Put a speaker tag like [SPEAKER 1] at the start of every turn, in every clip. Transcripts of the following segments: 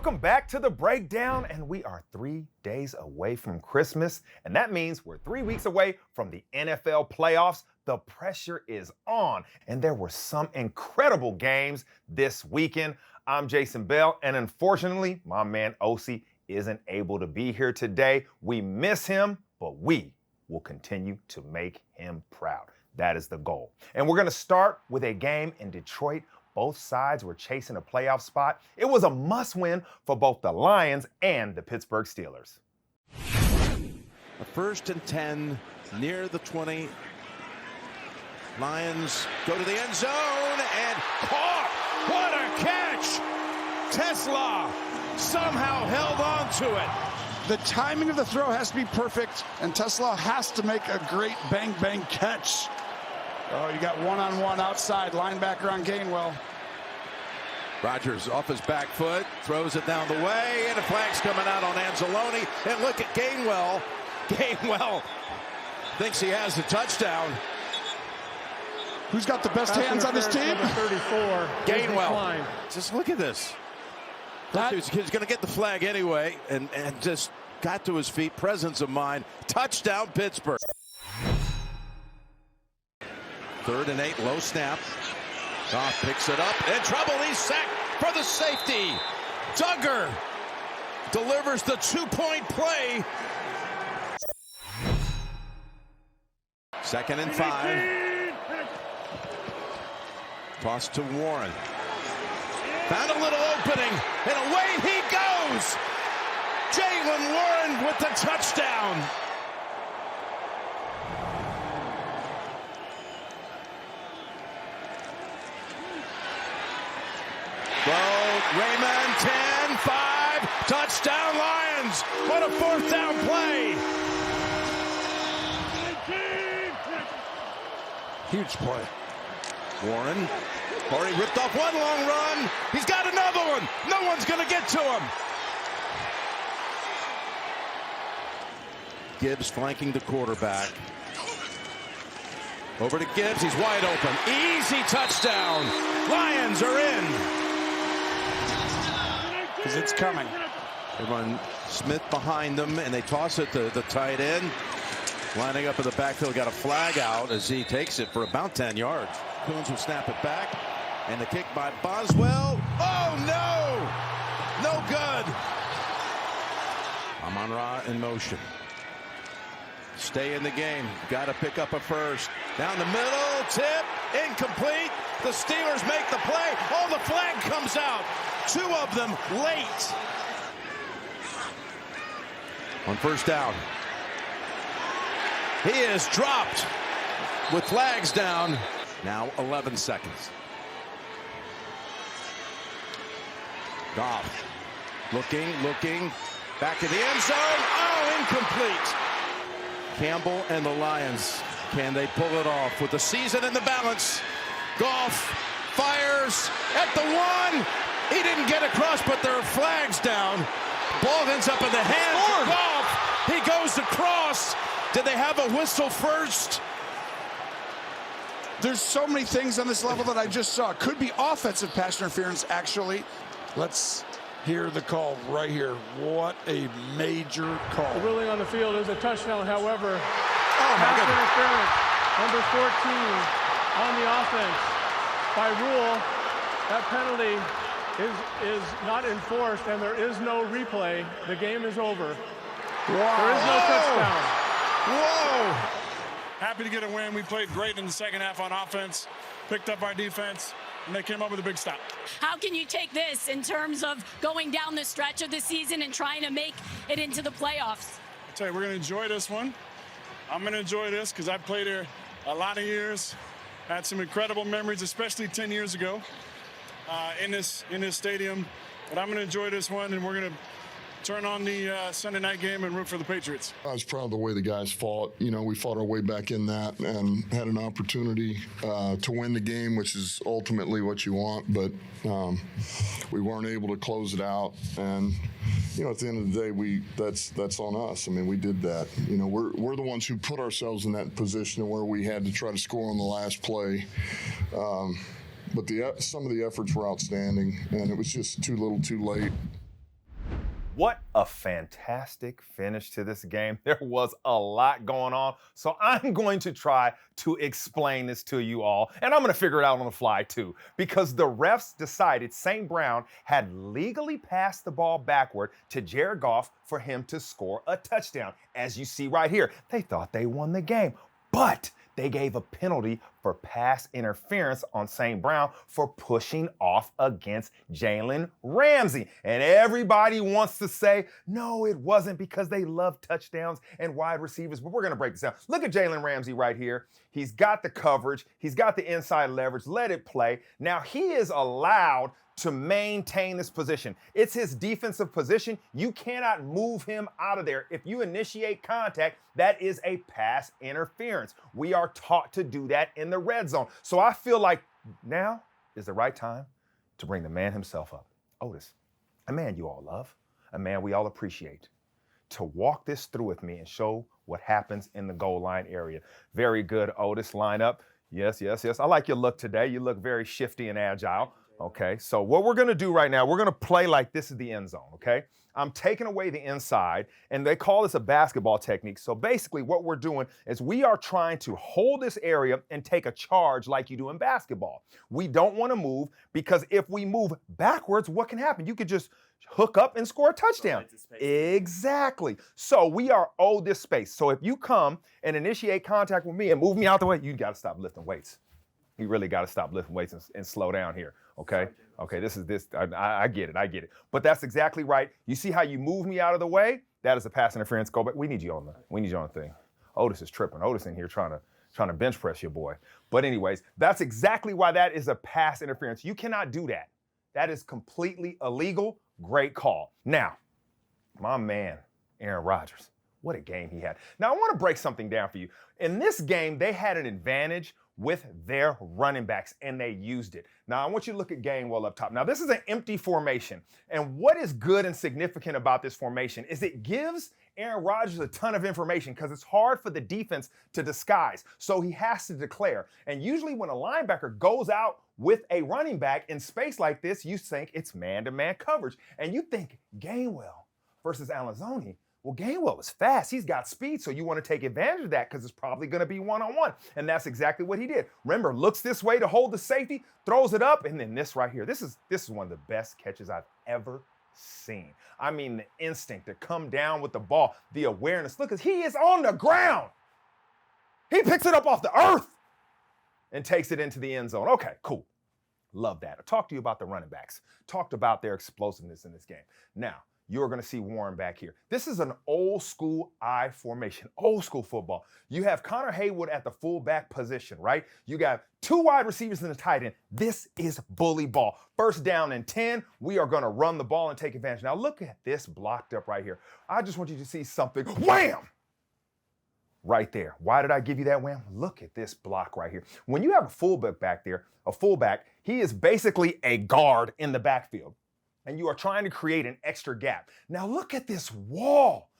[SPEAKER 1] Welcome back to The Breakdown, and we are 3 days away from Christmas, and that means we're 3 weeks away from the NFL playoffs. The pressure is on, and there were some incredible games this weekend. I'm Jason Bell, and unfortunately, my man Osi isn't able to be here today. We miss him, but we will continue to make him proud. That is the goal. And we're going to start with a game in Detroit. Both sides were chasing a playoff spot. It was a must-win for both the Lions and the Pittsburgh Steelers.
[SPEAKER 2] A 1st and 10 near the 20. Lions go to the end zone and caught. What a catch! Tesla somehow held on to it.
[SPEAKER 3] The timing of the throw has to be perfect, and Tesla has to make a great bang-bang catch. Oh, you got one-on-one outside, linebacker on Gainwell.
[SPEAKER 2] Rodgers off his back foot, throws it down the way, and a flag's coming out on Anzalone. And look at Gainwell. Gainwell thinks he has the touchdown.
[SPEAKER 3] Who's got the best hands on this team?
[SPEAKER 4] 34.
[SPEAKER 2] Gainwell. Just look at this. He's going to get the flag anyway, and just got to his feet. Presence of mind. Touchdown, Pittsburgh. 3rd and 8, low snap. Goff picks it up, in trouble, he's sacked for the safety. Duggar delivers the 2-point play. 2nd and 5. Toss to Warren. Found a little opening, and away he goes. Jaylen Warren with the touchdown. Raymond, 10-5, touchdown Lions. What a 4th down play.
[SPEAKER 3] Huge play.
[SPEAKER 2] Warren already ripped off one long run. He's got another one. No one's going to get to him. Gibbs flanking the quarterback. Over to Gibbs. He's wide open. Easy touchdown. Lions are in.
[SPEAKER 3] Because it's coming.
[SPEAKER 2] They run Smith behind them, and they toss it to the tight end. Lining up in the backfield, got a flag out as he takes it for about 10 yards. Coons will snap it back, and the kick by Boswell. Oh, no! No good. Amon-Ra in motion. Stay in the game. Got to pick up a first. Down the middle, tip, incomplete. The Steelers make the play. Oh, the flag comes out. 2 of them late. On 1st down. He is dropped with flags down. Now 11 seconds. Goff looking, back in the end zone. Oh, incomplete. Campbell and the Lions, can they pull it off with the season in the balance? Goff fires at the 1. He didn't get across, but there are flags down. Ball ends up in the hands of Goff. He goes across. Did they have a whistle first?
[SPEAKER 3] There's so many things on this level that I just saw. Could be offensive pass interference, actually. Let's hear the call right here. What a major call.
[SPEAKER 4] The ruling on the field is a touchdown, however.
[SPEAKER 2] Pass
[SPEAKER 4] interference, number 14 on the offense. By rule, that penalty is not enforced, and there is no replay. The game is over.
[SPEAKER 3] Wow.
[SPEAKER 4] There is no touchdown.
[SPEAKER 2] Whoa!
[SPEAKER 5] Happy to get a win. We played great in the second half on offense, picked up our defense, and they came up with a big stop.
[SPEAKER 6] How can you take this in terms of going down the stretch of the season and trying to make it into the playoffs?
[SPEAKER 5] I tell you, we're going to enjoy this one. I'm going to enjoy this because I've played here a lot of years, had some incredible memories, especially 10 years ago in this stadium. But I'm going to enjoy this one, and we're going to turn on the Sunday night game and root for the Patriots.
[SPEAKER 7] I was proud of the way the guys fought. You know, we fought our way back in that and had an opportunity to win the game, which is ultimately what you want. But we weren't able to close it out. And, you know, at the end of the day, that's on us. I mean, we did that. You know, we're the ones who put ourselves in that position where we had to try to score on the last play. But some of the efforts were outstanding, and it was just too little too late.
[SPEAKER 1] What a fantastic finish to this game. There was a lot going on, so I'm going to try to explain this to you all, and I'm going to figure it out on the fly too, because the refs decided St. Brown had legally passed the ball backward to Jared Goff for him to score a touchdown. As you see right here, they thought they won the game, but they gave a penalty for pass interference on St. Brown for pushing off against Jalen Ramsey. And everybody wants to say, no, it wasn't, because they love touchdowns and wide receivers. But we're going to break this down. Look at Jalen Ramsey right here. He's got the coverage. He's got the inside leverage. Let it play. Now, he is allowed to maintain this position. It's his defensive position. You cannot move him out of there. If you initiate contact, that is a pass interference. We are taught to do that in the red zone. So I feel like now is the right time to bring the man himself up. Otis, a man you all love, a man we all appreciate, to walk this through with me and show what happens in the goal line area. Very good, Otis, line up. Yes, yes, yes. I like your look today. You look very shifty and agile. Okay, so what we're going to do right now, we're going to play like this is the end zone, okay? I'm taking away the inside, and they call this a basketball technique. So basically what we're doing is we are trying to hold this area and take a charge like you do in basketball. We don't want to move, because if we move backwards, what can happen? You could just hook up and score a touchdown. Exactly. So we are owed this space. So if you come and initiate contact with me and move me out the way, you got to stop lifting weights. You really got to stop lifting weights and slow down here, okay? Okay, I get it. But that's exactly right. You see how you move me out of the way? That is a pass interference. Go back. We need you on the thing. Otis is tripping. Otis in here trying to bench press your boy. But anyways, that's exactly why that is a pass interference. You cannot do that. That is completely illegal. Great call. Now, my man, Aaron Rodgers, what a game he had. Now, I want to break something down for you. In this game, they had an advantage with their running backs, and they used it. Now, I want you to look at Gainwell up top. Now, this is an empty formation, and what is good and significant about this formation is it gives Aaron Rodgers a ton of information, because it's hard for the defense to disguise, so he has to declare. And usually when a linebacker goes out with a running back in space like this, you think it's man-to-man coverage, and you think Gainwell versus Alonzoni. Well, Gainwell is fast. He's got speed, so you want to take advantage of that, because it's probably going to be one-on-one. And that's exactly what he did. Remember, looks this way to hold the safety, throws it up, and then this right here. This is one of the best catches I've ever seen. I mean, the instinct to come down with the ball, the awareness. Look, he is on the ground. He picks it up off the earth and takes it into the end zone. Okay, cool. Love that. I talked to you about the running backs. Talked about their explosiveness in this game. Now, you're going to see Warren back here. This is an old school I formation, old school football. You have Connor Haywood at the fullback position, right? You got two wide receivers in the tight end. This is bully ball. First down and 10, we are going to run the ball and take advantage. Now look at this blocked up right here. I just want you to see something. Wham! Right there. Why did I give you that wham? Look at this block right here. When you have a fullback back there, he is basically a guard in the backfield, and you are trying to create an extra gap. Now look at this wall.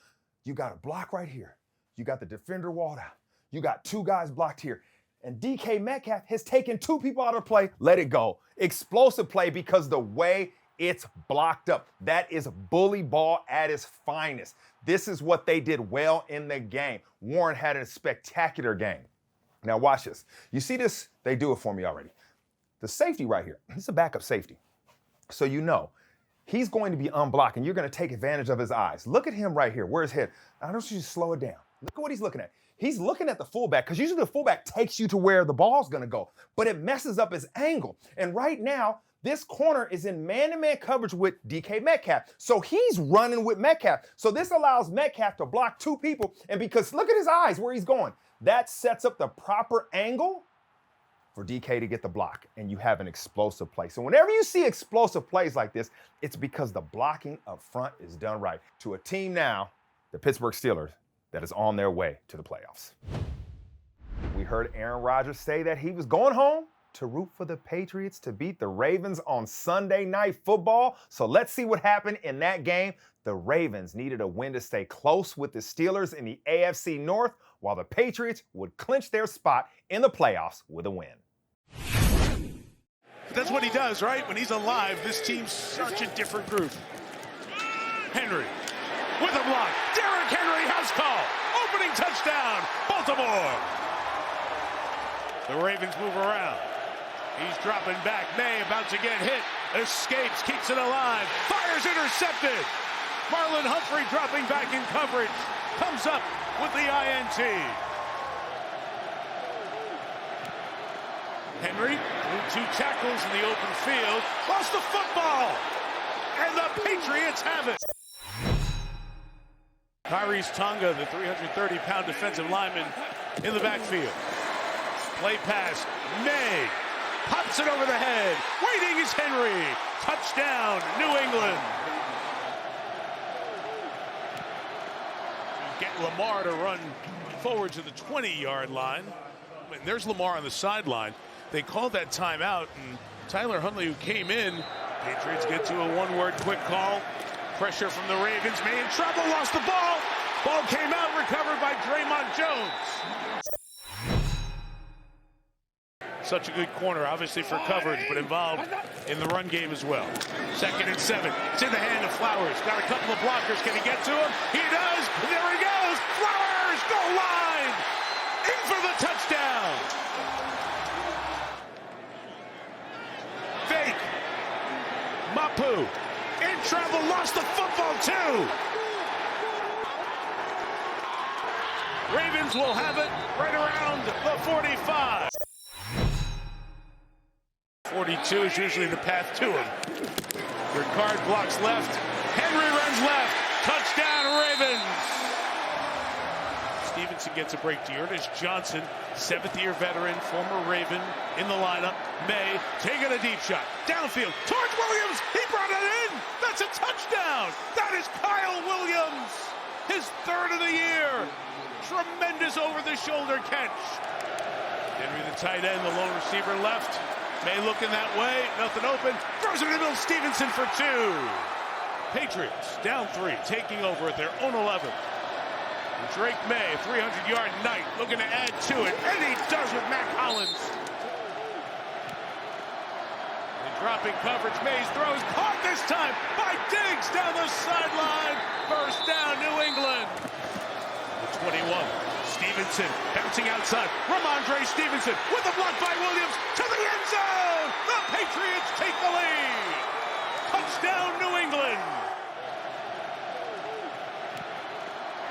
[SPEAKER 1] You got a block right here. You got the defender walled out. You got two guys blocked here. And DK Metcalf has taken two people out of play. Let it go. Explosive play, because the way it's blocked up. That is bully ball at its finest. This is what they did well in the game. Warren had a spectacular game. Now watch this. You see this? They do it for me already. The safety right here, this is a backup safety. So you know, he's going to be unblocked, and you're going to take advantage of his eyes. Look at him right here. Where's his head? I don't want you to slow it down. Look at what he's looking at. He's looking at the fullback, because usually the fullback takes you to where the ball's going to go, but it messes up his angle. And right now, this corner is in man-to-man coverage with DK Metcalf. So he's running with Metcalf. So this allows Metcalf to block two people, and because look at his eyes where he's going. That sets up the proper angle for DK to get the block, and you have an explosive play. So whenever you see explosive plays like this, it's because the blocking up front is done right. To a team now, the Pittsburgh Steelers, that is on their way to the playoffs. We heard Aaron Rodgers say that he was going home to root for the Patriots to beat the Ravens on Sunday Night Football. So let's see what happened in that game. The Ravens needed a win to stay close with the Steelers in the AFC North, while the Patriots would clinch their spot in the playoffs with a win.
[SPEAKER 8] That's what he does, right? When he's alive, this team's such a different group.
[SPEAKER 2] Henry with a block. Derrick Henry, house call. Opening touchdown, Baltimore. The Ravens move around. He's dropping back. Maye about to get hit. Escapes, keeps it alive. Fires, intercepted. Marlon Humphrey dropping back in coverage. Comes up with the INT. Henry threw 2 tackles in the open field. Lost the football. And the Patriots have it. Kyrie's Tonga, the 330-pound defensive lineman, in the backfield. Play pass. Maye pops it over the head. Waiting is Henry. Touchdown, New England. Get Lamar to run forward to the 20-yard line. And there's Lamar on the sideline. They called that timeout, and Tyler Huntley, who came in, Patriots get to a one-word quick call. Pressure from the Ravens. Maye in trouble, lost the ball. Ball came out, recovered by Draymond Jones. Such a good corner, obviously for coverage, but involved in the run game as well. 2nd and 7. It's in the hand of Flowers. Got a couple of blockers. Can he get to him? He does. There he goes. Flowers, goal line. In for the touchdown. Fake. Mapu. In trouble. Lost the football too. Ravens will have it right around the 45. 42 is usually the path to him. Ricard blocks left. Henry runs left. Touchdown, Ravens. Stevenson gets a break. Dearness Johnson, 7th-year veteran, former Raven, in the lineup. Maye taking a deep shot. Downfield towards Williams. He brought it in. That's a touchdown. That is Kyle Williams. His 3rd of the year. Tremendous over-the-shoulder catch. Henry, the tight end, the lone receiver left. Maye looking that way, nothing open. Throws it in the middle, Stevenson for 2. Patriots down 3, taking over at their own 11. And Drake Maye, 300-yard night, looking to add to it. And he does with Mac Hollins. And dropping coverage, Maye's throws caught this time by Diggs down the sideline. First down, New England. The 21. Stevenson bouncing outside. Ramondre Stevenson with a block by Williams to the end zone. The Patriots take the lead. Touchdown, New England.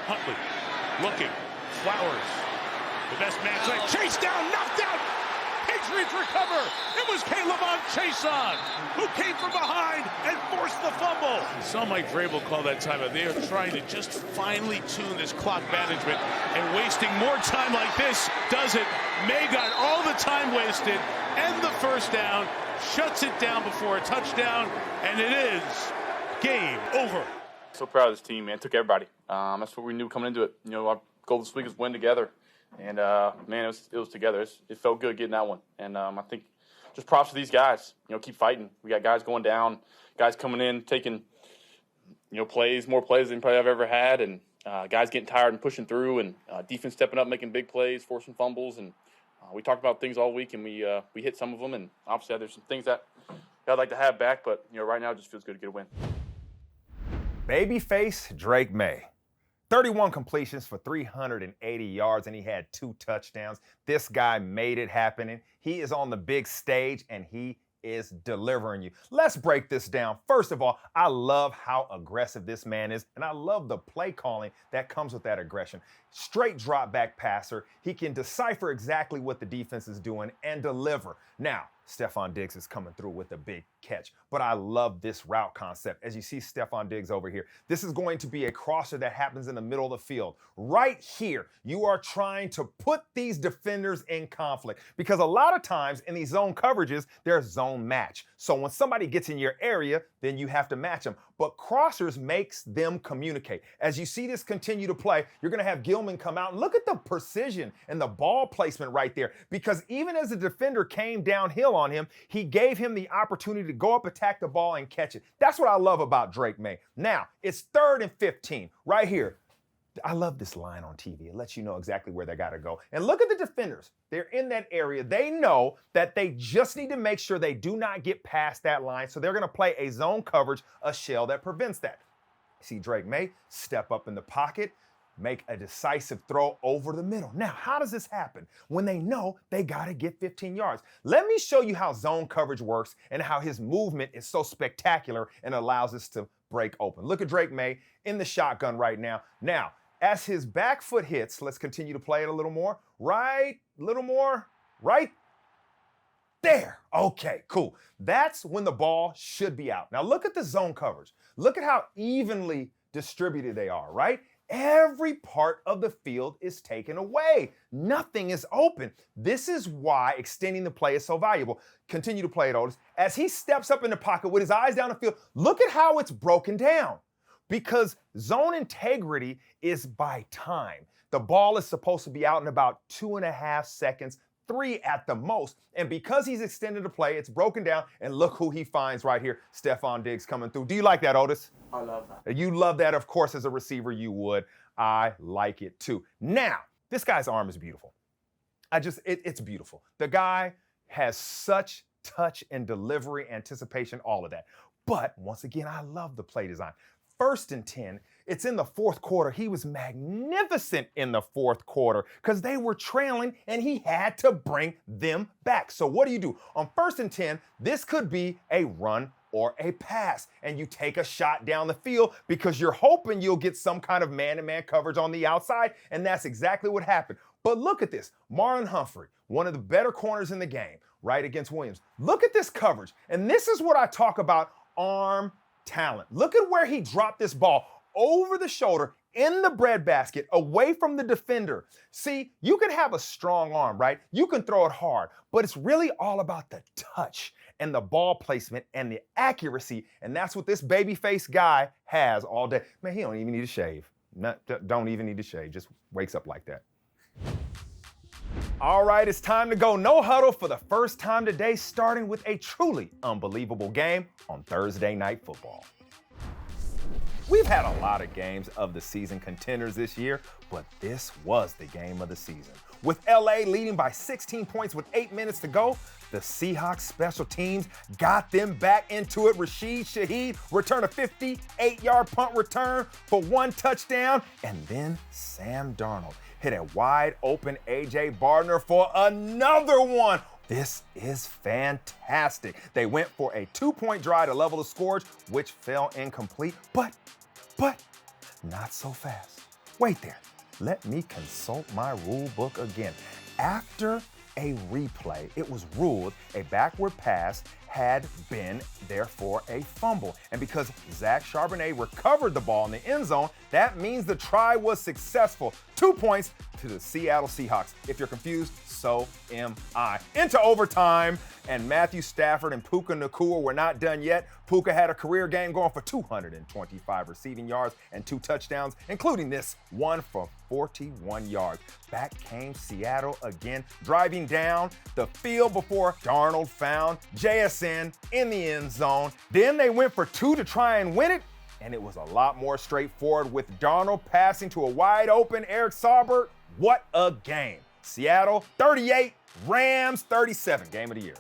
[SPEAKER 2] Huntley looking. Flowers. The best man play. Chase down, knocked out. Patriots recover. It was Caleb Chason who came from behind and forced the fumble. Some Mike Vrabel call that timeout. They are trying to just finely tune this clock management, and wasting more time like this does it. Maye got all the time wasted and the first down, shuts it down before a touchdown, and it is game over.
[SPEAKER 8] So proud of this team, man. Took everybody. That's what we knew coming into it. You know, our goal this week is win together. And, man, it was together. It felt good getting that one. And I think just props to these guys. You know, keep fighting. We got guys going down, guys coming in, taking, you know, more plays than probably I've ever had, and guys getting tired and pushing through, and defense stepping up, making big plays, forcing fumbles. And we talked about things all week, and we hit some of them. And obviously there's some things that I'd like to have back, but, you know, right now it just feels good to get a win.
[SPEAKER 1] Babyface Drake Maye. 31 completions for 380 yards, and he had 2 touchdowns. This guy made it happen. He is on the big stage, and he is delivering you. Let's break this down. First of all, I love how aggressive this man is, and I love the play calling that comes with that aggression. Straight drop back passer. He can decipher exactly what the defense is doing and deliver. Now, Stefon Diggs is coming through with a big catch, but I love this route concept. As you see Stefon Diggs over here, this is going to be a crosser that happens in the middle of the field. Right here, you are trying to put these defenders in conflict, because a lot of times in these zone coverages, there's zone match. So when somebody gets in your area, then you have to match them. But crossers makes them communicate. As you see this continue to play, you're going to have Gilman come out. Look at the precision and the ball placement right there, because even as the defender came downhill on him, he gave him the opportunity to go up, attack the ball, and catch it. That's what I love about Drake Maye. Now, it's 3rd and 15 right here. I love this line on TV. It lets you know exactly where they got to go. And look at the defenders. They're in that area. They know that they just need to make sure they do not get past that line. So they're going to play a zone coverage, a shell that prevents that. See Drake Maye step up in the pocket, make a decisive throw over the middle. Now, how does this happen? When they know they got to get 15 yards. Let me show you how zone coverage works and how his movement is so spectacular and allows us to break open. Look at Drake Maye in the shotgun right now. Now, as his back foot hits, let's continue to play it a little more. Right there. Okay, cool. That's when the ball should be out. Now look at the zone coverage. Look at how evenly distributed they are, right? Every part of the field is taken away. Nothing is open. This is why extending the play is so valuable. Continue to play it, Otis. As he steps up in the pocket with his eyes down the field, look at how it's broken down. Because zone integrity is by time. The ball is supposed to be out in about 2.5 seconds, 3 at the most. And because he's extended the play, it's broken down. And look who he finds right here. Stephon Diggs coming through. Do you like that, Otis?
[SPEAKER 9] I love that.
[SPEAKER 1] You love that, of course, as a receiver, you would. I like it too. Now, this guy's arm is beautiful. It's beautiful. The guy has such touch and delivery, anticipation, all of that. But once again, I love the play design. 1st and 10, it's in the fourth quarter. He was magnificent in the fourth quarter because they were trailing and he had to bring them back. So what do? On 1st and 10, this could be a run or a pass, and you take a shot down the field because you're hoping you'll get some kind of man-to-man coverage on the outside, and that's exactly what happened. But look at this. Marlon Humphrey, one of the better corners in the game, right against Williams. Look at this coverage, and this is what I talk about arm talent. Look at where he dropped this ball over the shoulder in the breadbasket, away from the defender. See, you can have a strong arm, right? You can throw it hard, but it's really all about the touch and the ball placement and the accuracy, and that's what this babyface guy has all day. Man, he don't even need to shave. Don't even need to shave. Just wakes up like that. All right, it's time to go no huddle for the first time today, starting with a truly unbelievable game on Thursday Night Football. We've had a lot of games of the season contenders this year, but this was the game of the season. With LA leading by 16 points with 8 minutes to go, the Seahawks special teams got them back into it. Rashid Shaheed returned a 58-yard punt return for 1 touchdown, and then Sam Darnold hit a wide open A.J. Bardner for another one. This is fantastic. They went for a 2-point drive to level the score, which fell incomplete, but not so fast. Wait there. Let me consult my rule book again. After a replay, it was ruled a backward pass had been, therefore, a fumble. And because Zach Charbonnet recovered the ball in the end zone, that means the try was successful. 2 points to the Seattle Seahawks. If you're confused, so am I. Into overtime, and Matthew Stafford and Puka Nacua were not done yet. Puka had a career game going for 225 receiving yards and 2 touchdowns, including this one for 41 yards. Back came Seattle again, driving down the field before Darnold found JSN in the end zone. Then they went for 2 to try and win it, and it was a lot more straightforward with Darnold passing to a wide open Eric Saubert. What a game. Seattle 38, Rams 37, game of the year.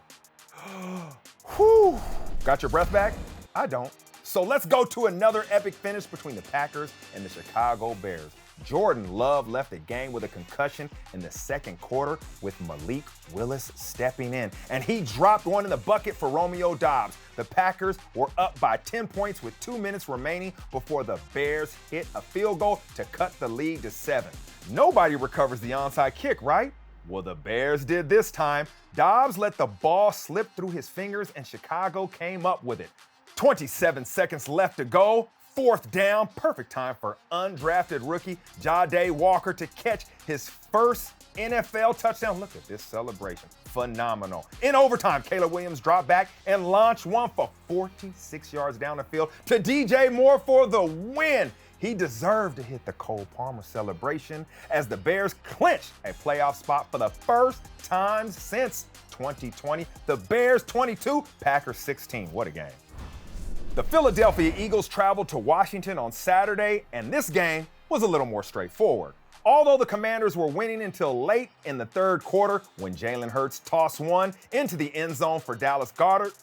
[SPEAKER 1] Whew. Got your breath back? I don't. So let's go to another epic finish between the Packers and the Chicago Bears. Jordan Love left the game with a concussion in the second quarter with Malik Willis stepping in, and he dropped one in the bucket for Romeo Doubs. The Packers were up by 10 points with 2 minutes remaining before the Bears hit a field goal to cut the lead to 7. Nobody recovers the onside kick, right? Well, the Bears did this time. Doubs let the ball slip through his fingers, and Chicago came up with it. 27 seconds left to go. 4th down, perfect time for undrafted rookie Ja'Day Walker to catch his first NFL touchdown. Look at this celebration. Phenomenal. In overtime, Caleb Williams dropped back and launched one for 46 yards down the field to DJ Moore for the win. He deserved to hit the Cole Palmer celebration as the Bears clinched a playoff spot for the first time since 2020. The Bears 22, Packers 16. What a game. The Philadelphia Eagles traveled to Washington on Saturday, and this game was a little more straightforward. Although the Commanders were winning until late in the third quarter when Jalen Hurts tossed one into the end zone for Dallas Goedert,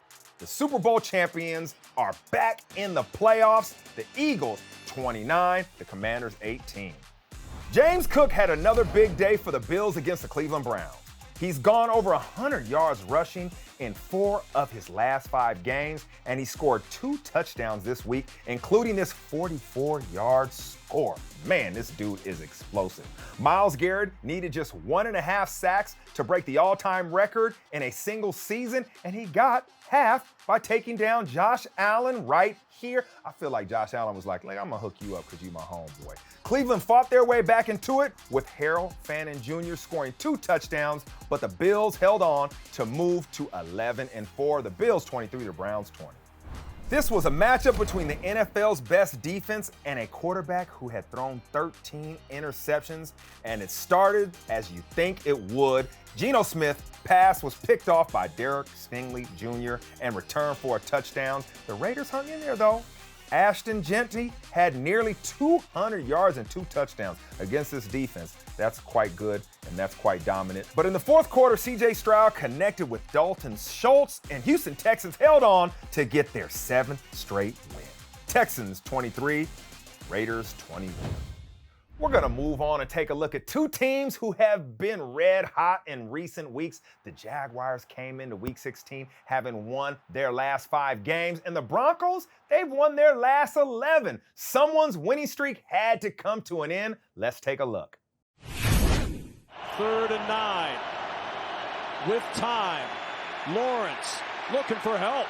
[SPEAKER 1] The Super Bowl champions are back in the playoffs. The Eagles 29, the Commanders 18. James Cook had another big day for the Bills against the Cleveland Browns. He's gone over 100 yards rushing in 4 of his last 5 games, and he scored 2 touchdowns this week, including this 44-yard score. Man, this dude is explosive. Myles Garrett needed just 1.5 sacks to break the all-time record in a single season, and he got half by taking down Josh Allen right here. I feel like Josh Allen was like, I'm gonna hook you up because you my homeboy. Cleveland fought their way back into it with Harold Fannin Jr. scoring 2 touchdowns, but the Bills held on to move to 11-4. The Bills 23, the Browns 20. This was a matchup between the NFL's best defense and a quarterback who had thrown 13 interceptions, and it started as you think it would. Geno Smith's pass was picked off by Derek Stingley Jr. and returned for a touchdown. The Raiders hung in there, though. Ashton Jeanty had nearly 200 yards and 2 touchdowns against this defense. That's quite good, and that's quite dominant. But in the fourth quarter, C.J. Stroud connected with Dalton Schultz, and Houston Texans held on to get their 7th straight win. Texans 23, Raiders 21. We're going to move on and take a look at 2 teams who have been red hot in recent weeks. The Jaguars came into Week 16 having won their last 5 games, and the Broncos, they've won their last 11. Someone's winning streak had to come to an end. Let's take a look.
[SPEAKER 9] 3rd and 9. With time, Lawrence looking for help.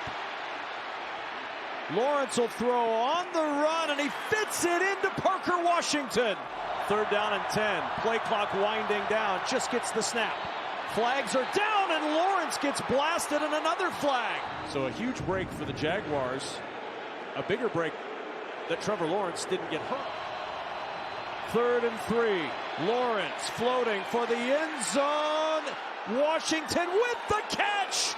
[SPEAKER 9] Lawrence will throw on the run, and he fits it into Parker Washington. 3rd down and 10. Play clock winding down. Just gets the snap. Flags are down, and Lawrence gets blasted, and another flag. So a huge break for the Jaguars. A bigger break that Trevor Lawrence didn't get hurt. 3rd and 3. Lawrence floating for the end zone. Washington with the catch.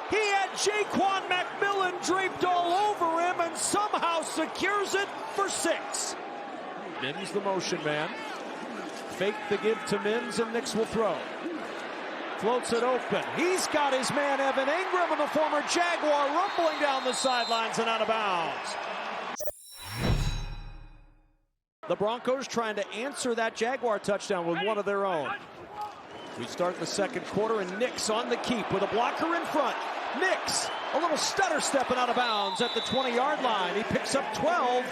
[SPEAKER 9] He had Jaquan McMillan draped all over him and somehow secures it for 6. Mims the motion man. Fake the give to Mims, and Nix will throw. Floats it open. He's got his man Evan Ingram, and the former Jaguar rumbling down the sidelines and out of bounds. The Broncos trying to answer that Jaguar touchdown with one of their own. We start the second quarter, and Nix on the keep with a blocker in front. Nix, a little stutter stepping out of bounds at the 20-yard line. He picks up 12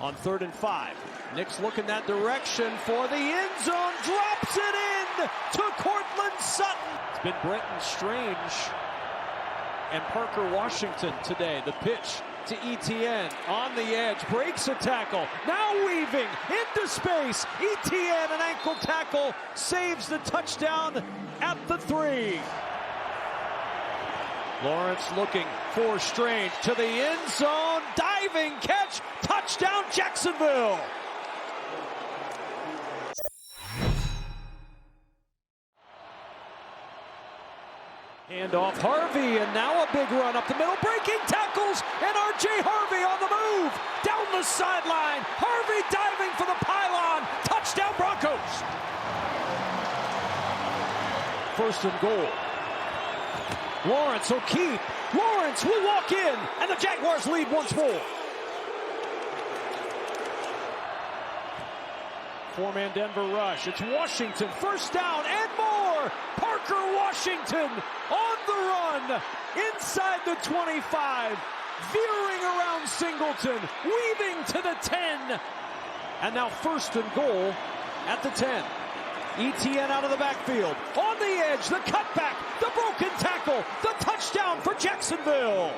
[SPEAKER 9] on 3rd and 5. Nix looking that direction for the end zone, drops it in to Cortland Sutton. It's been Brenton Strange and Parker Washington today. The pitch to Etienne on the edge, breaks a tackle, now weaving into space. Etienne, an ankle tackle, saves the touchdown at the 3. Lawrence looking for Strange to the end zone, diving catch, touchdown Jacksonville. Handoff Harvey, and now a big run up the middle, breaking tackles, and R.J. Harvey on the move, down the sideline, Harvey diving for the pylon, touchdown Broncos. 1st and goal. Lawrence will keep, Lawrence will walk in, and the Jaguars lead once more. 4-man Denver rush. It's Washington, 1st down and more. Parker Washington on the run inside the 25, veering around Singleton, weaving to the 10. And now 1st and goal at the 10. Etienne out of the backfield, on the edge, the cutback, the broken tackle, the touchdown for Jacksonville.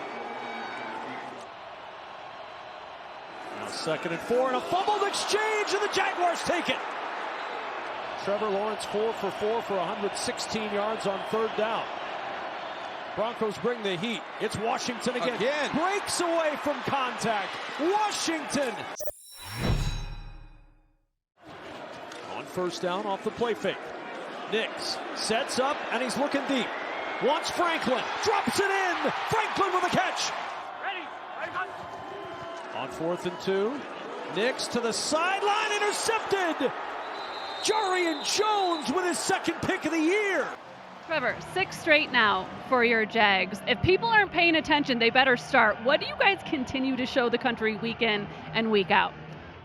[SPEAKER 9] Now 2nd and 4, and a fumbled exchange, and the Jaguars take it. Trevor Lawrence 4 for 4 for 116 yards on 3rd down. Broncos bring the heat. It's Washington again. Breaks away from contact. Washington. On 1st down off the play fake. Nix sets up, and he's looking deep. Wants Franklin. Drops it in. Franklin with a catch. On 4th and 2. Nix to the sideline. Intercepted. Jarian Jones with his 2nd pick of the year.
[SPEAKER 10] Trevor, 6 straight now for your Jags. If people aren't paying attention, they better start. What do you guys continue to show the country week in and week out?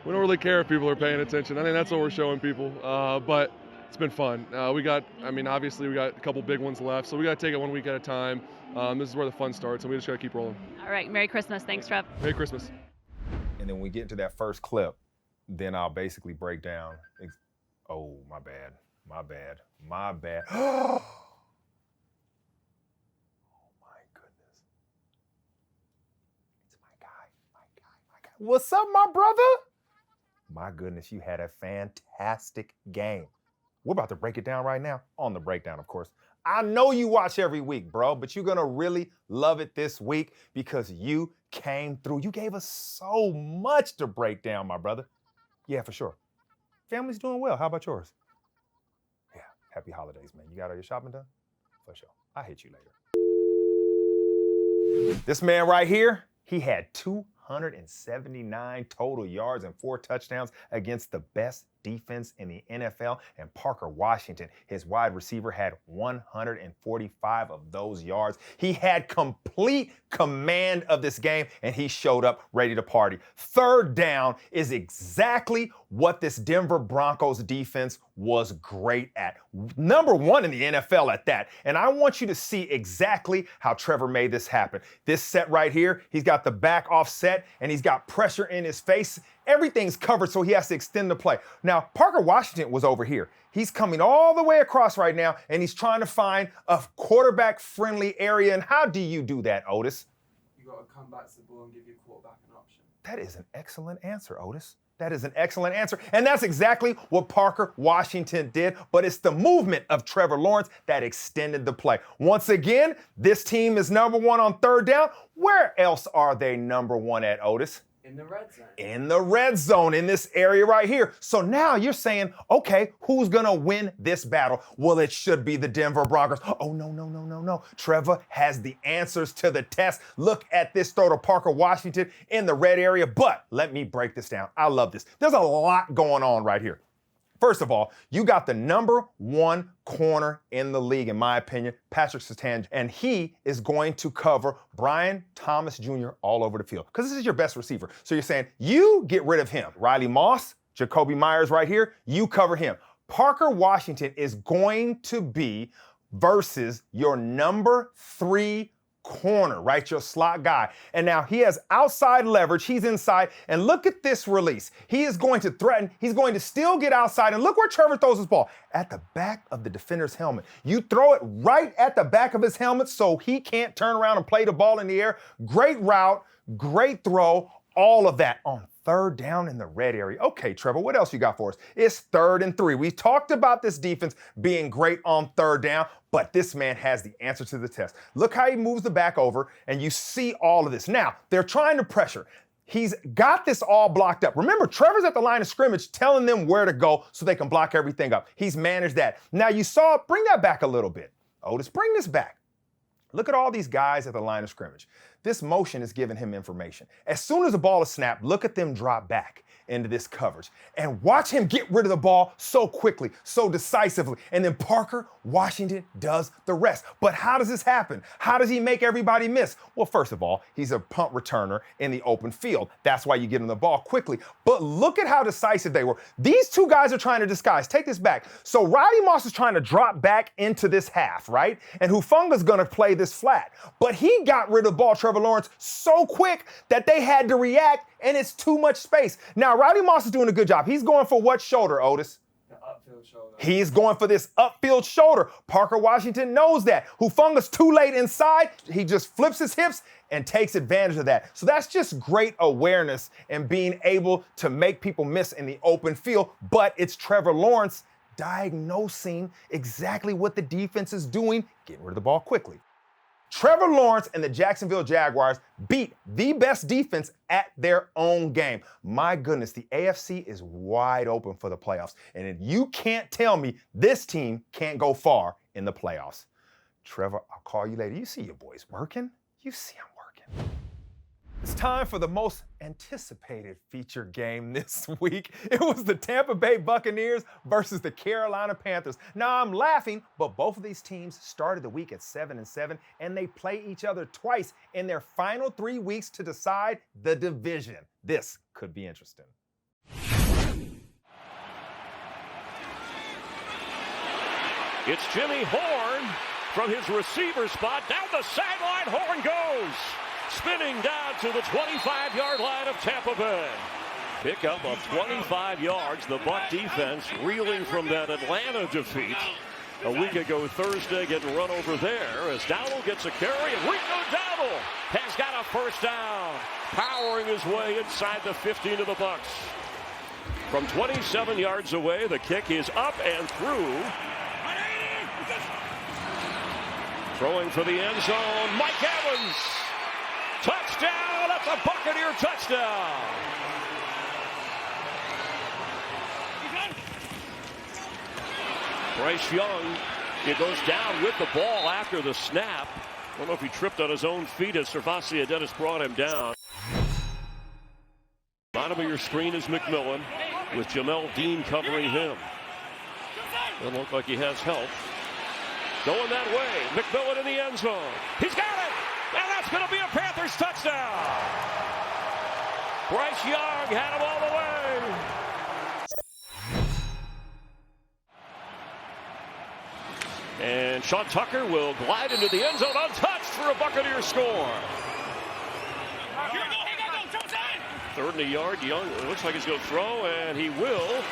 [SPEAKER 11] We don't really care if people are paying attention. I think that's what we're showing people. But it's been fun. Obviously we got a couple big ones left, so we got to take it 1 week at a time. This is where the fun starts, and we just got to keep rolling.
[SPEAKER 10] All right, Merry Christmas. Thanks, Trev.
[SPEAKER 11] Merry Christmas.
[SPEAKER 1] And then when we get into that first clip, then I'll basically break down. Oh, my bad. Oh, my goodness. It's my guy. What's up, my brother? My goodness, you had a fantastic game. We're about to break it down right now on the breakdown, of course. I know you watch every week, bro, but you're going to really love it this week because you came through. You gave us so much to break down, my brother. Yeah, for sure. Family's doing well. How about yours? Yeah, happy holidays, man. You got all your shopping done? For sure. I'll hit you later. This man right here, he had 279 total yards and 4 touchdowns against the best defense in the NFL, and Parker Washington, his wide receiver, had 145 of those yards. He had complete command of this game, and he showed up ready to party. Third down is exactly what this Denver Broncos defense was great at. Number 1 in the NFL at that. And I want you to see exactly how Trevor made this happen. This set right here, he's got the back offset, and he's got pressure in his face. Everything's covered, so he has to extend the play. Now, Parker Washington was over here. He's coming all the way across right now, and he's trying to find a quarterback-friendly area. And how do you do that, Otis?
[SPEAKER 12] You got to come back to the ball and give your quarterback an option.
[SPEAKER 1] That is an excellent answer, Otis. That is an excellent answer. And that's exactly what Parker Washington did. But it's the movement of Trevor Lawrence that extended the play. Once again, this team is number 1 on third down. Where else are they number 1 at, Otis?
[SPEAKER 12] In the red zone.
[SPEAKER 1] In the red zone, in this area right here. So now you're saying, okay, who's going to win this battle? Well, it should be the Denver Broncos. Oh, no. Trevor has the answers to the test. Look at this throw to Parker Washington in the red area. But let me break this down. I love this. There's a lot going on right here. First of all, you got the number 1 corner in the league, in my opinion, Patrick Surtain, and he is going to cover Brian Thomas Jr. all over the field because this is your best receiver. So you're saying you get rid of him. Riley Moss, Jacoby Myers right here, you cover him. Parker Washington is going to be versus your number 3 corner, right? Your slot guy. And now he has outside leverage. He's inside. And look at this release. He is going to threaten. He's going to still get outside. And look where Trevor throws his ball. At the back of the defender's helmet. You throw it right at the back of his helmet so he can't turn around and play the ball in the air. Great route, great throw, all of that on third down in the red area. Okay, Trevor, what else you got for us? It's 3rd and 3. We talked about this defense being great on third down, but this man has the answer to the test. Look how he moves the back over, and you see all of this. Now, they're trying to pressure. He's got this all blocked up. Remember, Trevor's at the line of scrimmage telling them where to go so they can block everything up. He's managed that. Now, you saw, bring that back a little bit. Otis, bring this back. Look at all these guys at the line of scrimmage. This motion is giving him information. As soon as the ball is snapped, look at them drop back into this coverage. And watch him get rid of the ball so quickly, so decisively. And then Parker Washington does the rest. But how does this happen? How does he make everybody miss? Well, first of all, he's a punt returner in the open field. That's why you get him the ball quickly. But look at how decisive they were. These 2 guys are trying to disguise. Take this back. So Riley Moss is trying to drop back into this half, right? And Hufanga's going to play this flat. But he got rid of the ball, Trevor Lawrence, so quick that they had to react, and it's too much space. Now, Riley Moss is doing a good job. He's going for what shoulder, Otis?
[SPEAKER 12] The upfield shoulder.
[SPEAKER 1] He's going for this upfield shoulder. Parker Washington knows that. Hufanga's too late inside. He just flips his hips and takes advantage of that. So that's just great awareness and being able to make people miss in the open field. But it's Trevor Lawrence diagnosing exactly what the defense is doing, getting rid of the ball quickly. Trevor Lawrence and the Jacksonville Jaguars beat the best defense at their own game. My goodness, the AFC is wide open for the playoffs. And if you can't tell me this team can't go far in the playoffs. Trevor, I'll call you later. You see your boys working? You see them working. It's time for the most anticipated feature game this week. It was the Tampa Bay Buccaneers versus the Carolina Panthers. Now, I'm laughing, but both of these teams started the week at 7-7, and they play each other twice in their final 3 weeks to decide the division. This could be interesting.
[SPEAKER 13] It's Jimmy Horn from his receiver spot. Down the sideline, Horn goes. Spinning down to the 25-yard line of Tampa Bay. Pickup of 25 yards. The Buc defense reeling from that Atlanta defeat a week ago Thursday, getting run over there as Dowdle gets a carry, and Rico Dowdle has got a first down, powering his way inside the 15 of the Bucs. From 27 yards away, the kick is up and through. Throwing for the end zone, Mike Evans. Touchdown! That's a Buccaneer touchdown! Bryce Young, it goes down with the ball after the snap. I don't know if he tripped on his own feet as Servacio Dennis brought him down. Bottom of your screen is McMillan with Jamel Dean covering him. Doesn't look like he has help. Going that way, McMillan in the end zone. He's got it! And that's going to be a Panthers touchdown! Bryce Young had him all the way. And Sean Tucker will glide into the end zone untouched for a Buccaneer score. 3rd and a yard. Young, it looks like he's going to throw, and he will.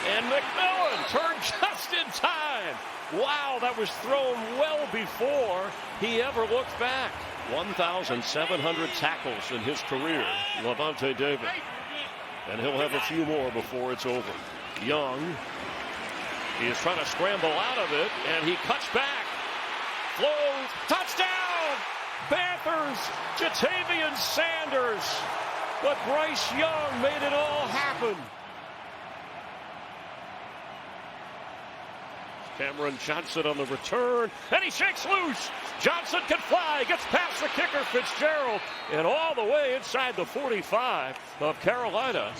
[SPEAKER 13] And McMillan turned just in time. Wow, that was thrown well before he ever looked back. 1,700 tackles in his career, Lavonte David. And he'll have a few more before it's over. Young, he is trying to scramble out of it, and he cuts back. Flows, touchdown! Panthers, Jatavian Sanders. But Bryce Young made it all happen. Cameron Johnson on the return, and he shakes loose. Johnson can fly, gets past the kicker, Fitzgerald, and all the way inside the 45 of Carolina.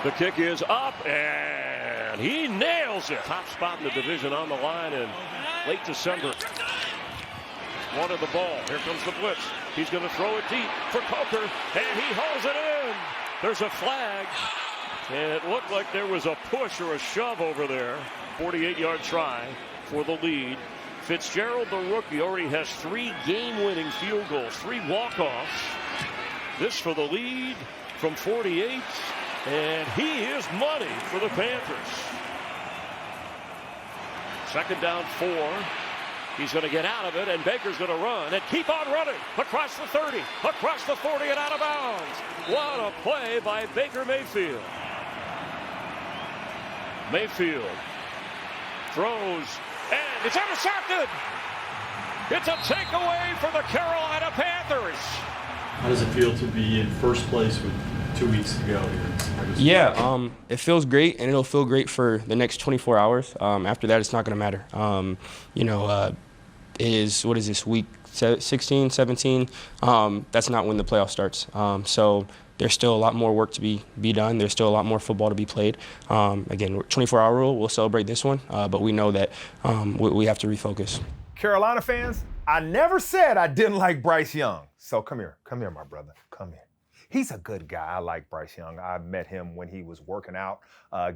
[SPEAKER 13] The kick is up, and he nails it. Top spot in the division on the line in late December. Wanted the ball. Here comes the blitz. He's going to throw it deep for Coker, and he hauls it in. There's a flag. And it looked like there was a push or a shove over there. 48-yard try for the lead. Fitzgerald, the rookie, already has 3 game-winning field goals, 3 walk-offs. This for the lead from 48. And he is money for the Panthers. 2nd down 4. He's going to get out of it, and Baker's going to run and keep on running across the 30, across the 40, and out of bounds. What a play by Baker Mayfield. Mayfield throws, and it's intercepted. It's a takeaway for the Carolina Panthers.
[SPEAKER 14] How does it feel to be in first place with 2 weeks to go here?
[SPEAKER 15] Yeah, it feels great, and it'll feel great for the next 24 hours. After that, it's not going to matter. What is this, week 16, 17? That's not when the playoff starts. So there's still a lot more work to be done. There's still a lot more football to be played. Again, 24-hour rule, we'll celebrate this one, but we know that we have to refocus.
[SPEAKER 1] Carolina fans, I never said I didn't like Bryce Young. So come here, my brother, come here. He's a good guy. I like Bryce Young. I met him when he was working out,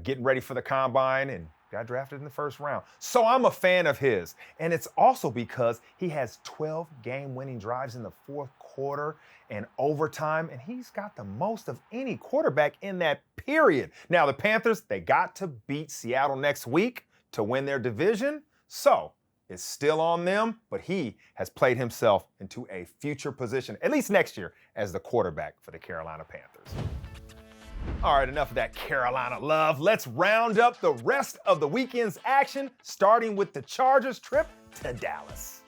[SPEAKER 1] getting ready for the combine, and got drafted in the 1st round. So I'm a fan of his. And it's also because he has 12 game-winning drives in the 4th quarter and overtime, and he's got the most of any quarterback in that period. Now, the Panthers, they got to beat Seattle next week to win their division. So it's still on them, but he has played himself into a future position, at least next year, as the quarterback for the Carolina Panthers. All right, enough of that Carolina love. Let's round up the rest of the weekend's action, starting with the Chargers trip to Dallas.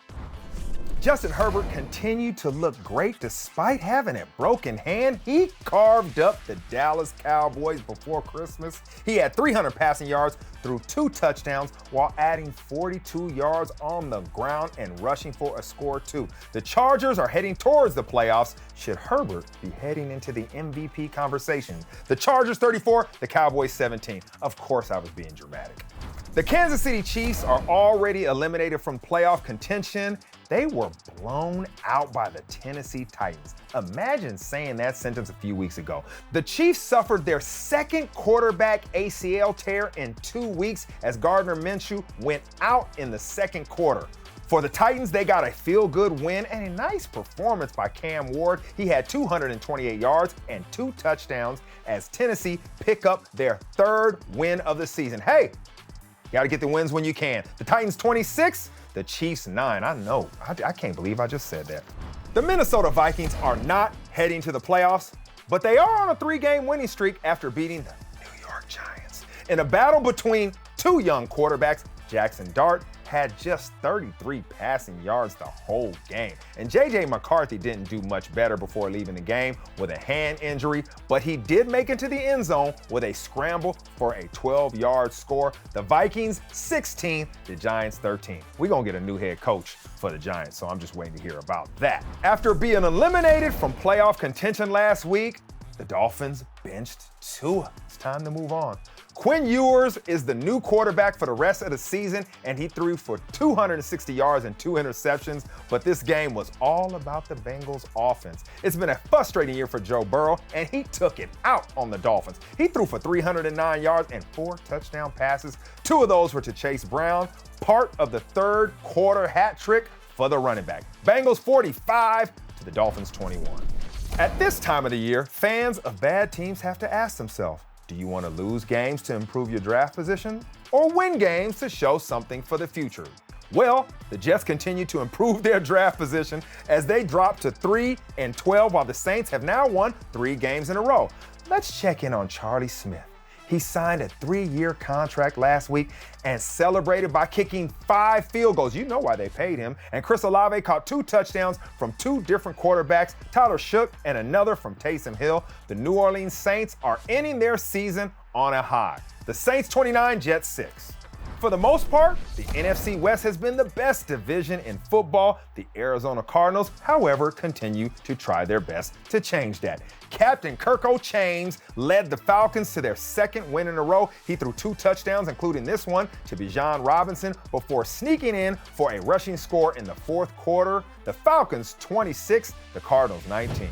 [SPEAKER 1] Justin Herbert continued to look great despite having a broken hand. He carved up the Dallas Cowboys before Christmas. He had 300 passing yards through 2 touchdowns while adding 42 yards on the ground and rushing for a score too. The Chargers are heading towards the playoffs. Should Herbert be heading into the MVP conversation? The Chargers 34, the Cowboys 17. Of course I was being dramatic. The Kansas City Chiefs are already eliminated from playoff contention. They were blown out by the Tennessee Titans. Imagine saying that sentence a few weeks ago. The Chiefs suffered their second quarterback ACL tear in 2 weeks as Gardner Minshew went out in the second quarter. For the Titans, they got a feel-good win and a nice performance by Cam Ward. He had 228 yards and 2 touchdowns as Tennessee pick up their 3rd win of the season. Hey, you gotta get the wins when you can. The Titans 26, the Chiefs 9. I know, I can't believe I just said that. The Minnesota Vikings are not heading to the playoffs, but they are on a 3-game winning streak after beating the New York Giants. In a battle between 2 young quarterbacks, Jackson Dart had just 33 passing yards the whole game. And J.J. McCarthy didn't do much better before leaving the game with a hand injury, but he did make it to the end zone with a scramble for a 12-yard score. The Vikings 16, the Giants 13. We're gonna get a new head coach for the Giants, so I'm just waiting to hear about that. After being eliminated from playoff contention last week, the Dolphins benched Tua. It's time to move on. Quinn Ewers is the new quarterback for the rest of the season, and he threw for 260 yards and 2 interceptions, but this game was all about the Bengals offense. It's been a frustrating year for Joe Burrow, and he took it out on the Dolphins. He threw for 309 yards and 4 touchdown passes. 2 of those were to Chase Brown, part of the 3rd quarter hat trick for the running back. Bengals 45 to the Dolphins 21. At this time of the year, fans of bad teams have to ask themselves, do you want to lose games to improve your draft position or win games to show something for the future? Well, the Jets continue to improve their draft position as they drop to 3-12 while the Saints have now won 3 games in a row. Let's check in on Charlie Smith. He signed a 3-year contract last week and celebrated by kicking 5 field goals. You know why they paid him. And Chris Olave caught 2 touchdowns from 2 different quarterbacks, Tyler Shook and another from Taysom Hill. The New Orleans Saints are ending their season on a high. The Saints 29, Jets 6. For the most part, the NFC West has been the best division in football. The Arizona Cardinals, however, continue to try their best to change that. Captain Kirk O'Chains led the Falcons to their 2nd win in a row. He threw 2 touchdowns, including this one to Bijan Robinson, before sneaking in for a rushing score in the 4th quarter. The Falcons 26, the Cardinals 19.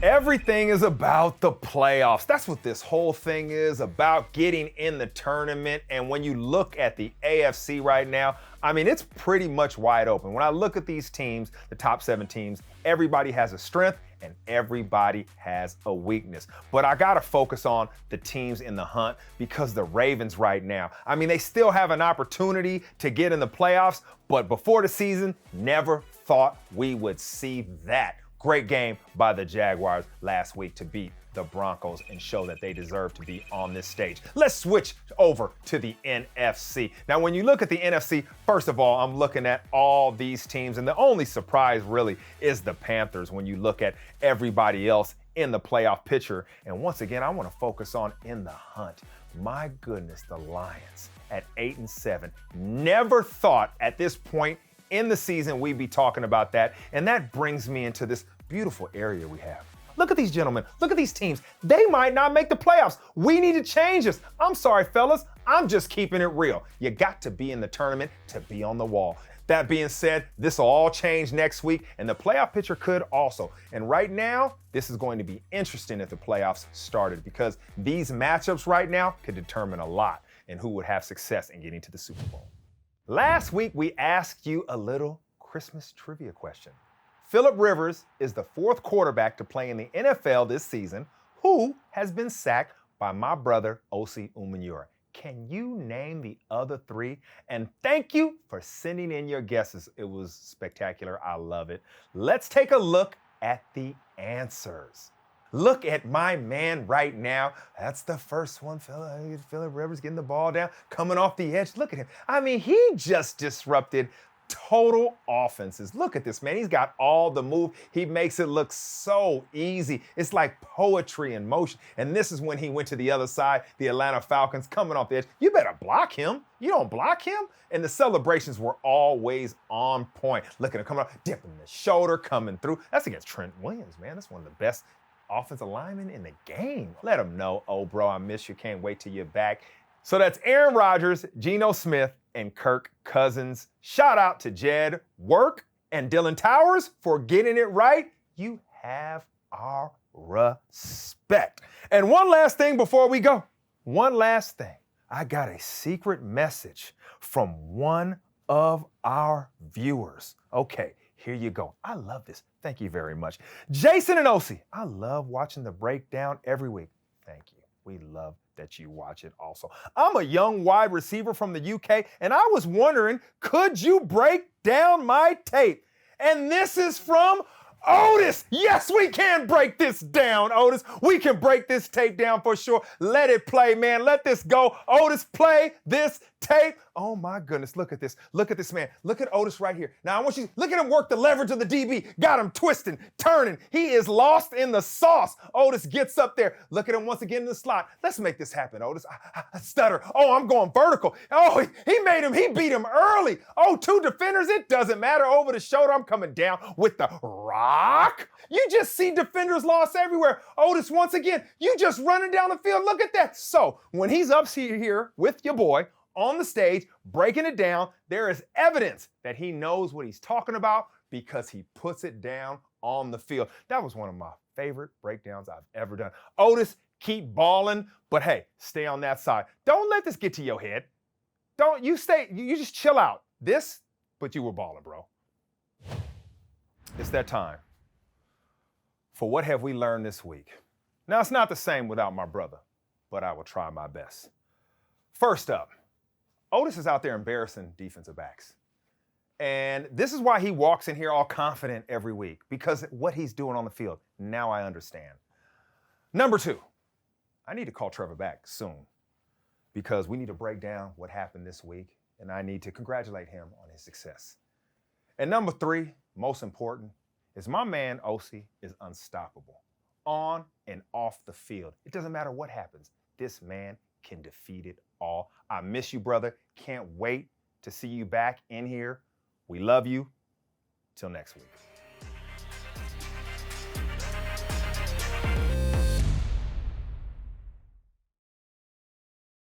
[SPEAKER 1] Everything is about the playoffs. That's what this whole thing is about, getting in the tournament. And when you look at the AFC right now, I mean, it's pretty much wide open. When I look at these teams, the top 7 teams, everybody has a strength and everybody has a weakness. But I gotta focus on the teams in the hunt because the Ravens right now, I mean, they still have an opportunity to get in the playoffs, but before the season, never thought we would see that. Great game by the Jaguars last week to beat the Broncos and show that they deserve to be on this stage. Let's switch over to the NFC. Now, when you look at the NFC, first of all, I'm looking at all these teams, and the only surprise really is the Panthers when you look at everybody else in the playoff picture. And once again, I want to focus on in the hunt. My goodness, the Lions at 8-7. Never thought at this point in the season we'd be talking about that, and that brings me into this beautiful area we have. Look at these gentlemen, look at these teams. They might not make the playoffs. We need to change this. I'm sorry, fellas, I'm just keeping it real. You got to be in the tournament to be on the wall. That being said, this will all change next week, and the playoff picture could also. And right now, this is going to be interesting if the playoffs started, because these matchups right now could determine a lot in who would have success in getting to the Super Bowl. Last week, we asked you a little Christmas trivia question. Phillip Rivers is the 4th quarterback to play in the NFL this season who has been sacked by my brother, Osi Umenyiora. Can you name the other 3? And thank you for sending in your guesses. It was spectacular. I love it. Let's take a look at the answers. Look at my man right now. That's the first one, Phillip Rivers getting the ball down, coming off the edge. Look at him. I mean, he just disrupted total offenses. Look at this, man. He's got all the move. He makes it look so easy. It's like poetry in motion. And this is when he went to the other side, the Atlanta Falcons coming off the edge. You better block him. You don't block him. And the celebrations were always on point. Look at him coming up, dipping the shoulder, coming through. That's against Trent Williams, man. That's one of the best offensive linemen in the game. Let him know, oh, bro, I miss you. Can't wait till you're back. So that's Aaron Rodgers, Geno Smith, and Kirk Cousins. Shout out to Jed Work and Dylan Towers for getting it right. You have our respect. And one last thing before we go. One last thing. I got a secret message from one of our viewers. Okay, here you go. I love this. Thank you very much. Jason and Osi, I love watching the breakdown every week. Thank you. We love that you watch it also. I'm a young wide receiver from the UK, and I was wondering, could you break down my tape? And this is from Otis. Yes, we can break this down, Otis. We can break this tape down for sure. Let it play, man. Let this go. Otis, play this tape. Oh my goodness, look at this. Look at this, man. Look at Otis right here. Now I want you to look at him work the leverage of the DB. Got him twisting, turning. He is lost in the sauce. Otis gets up there. Look at him once again in the slot. Let's make this happen, Otis. I stutter. Oh, I'm going vertical. Oh, he beat him early. Oh, 2 defenders. It doesn't matter. Over the shoulder, I'm coming down with the rock. You just see defenders lost everywhere. Otis, once again, you just running down the field. Look at that. So when he's up here with your boy, on the stage, breaking it down, there is evidence that he knows what he's talking about because he puts it down on the field. That was one of my favorite breakdowns I've ever done. Otis, keep balling, but hey, stay on that side. Don't let this get to your head. You just chill out. But you were balling, bro. It's that time for what have we learned this week? Now, it's not the same without my brother, but I will try my best. First up, Otis is out there embarrassing defensive backs. And this is why he walks in here all confident every week, because what he's doing on the field. Now I understand. Number 2, I need to call Trevor back soon because we need to break down what happened this week, and I need to congratulate him on his success. And number 3, most important, is my man Osi is unstoppable on and off the field. It doesn't matter what happens. This man can defeat it all. I miss you, brother. Can't wait to see you back in here. We love you. Till next week.